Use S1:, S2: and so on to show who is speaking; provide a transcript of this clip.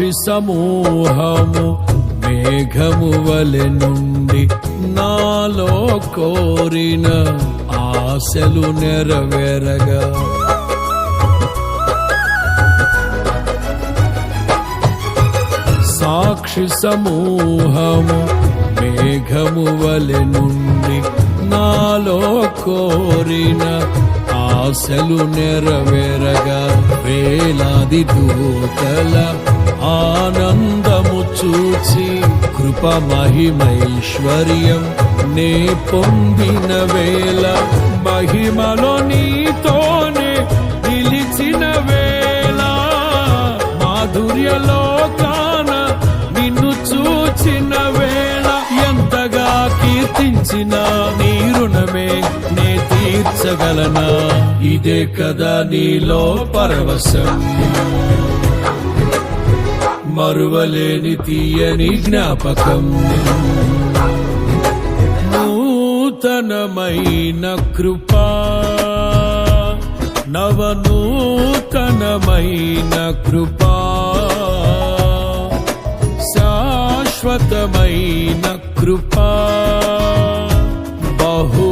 S1: సాక్షి సమూహము మేఘము వలె నుండి నాలో కోరిన ఆశలు నెరవేరగా సాక్షి సమూహము మేఘము వలె నుండి నాలో కోరిన ఆశలు నెరవేరగా వేలాది దూతల ఆనందము చూచి కృప మహిమైశ్వర్యం నే పొందిన వేళ మహిమలో నీతోనే నిలిచిన వేళ మాధుర్యలో కాన నిన్ను చూచిన వేళ ఎంతగా కీర్తించిన నీ రుణమే నే తీర్చగలనా ఇదే కదా నీలో పరవశం మరువలేని తీయని జ్ఞాపకం నూతనమైన కృపా నవనూతనమైన కృపా శాశ్వతమైన కృపా బహు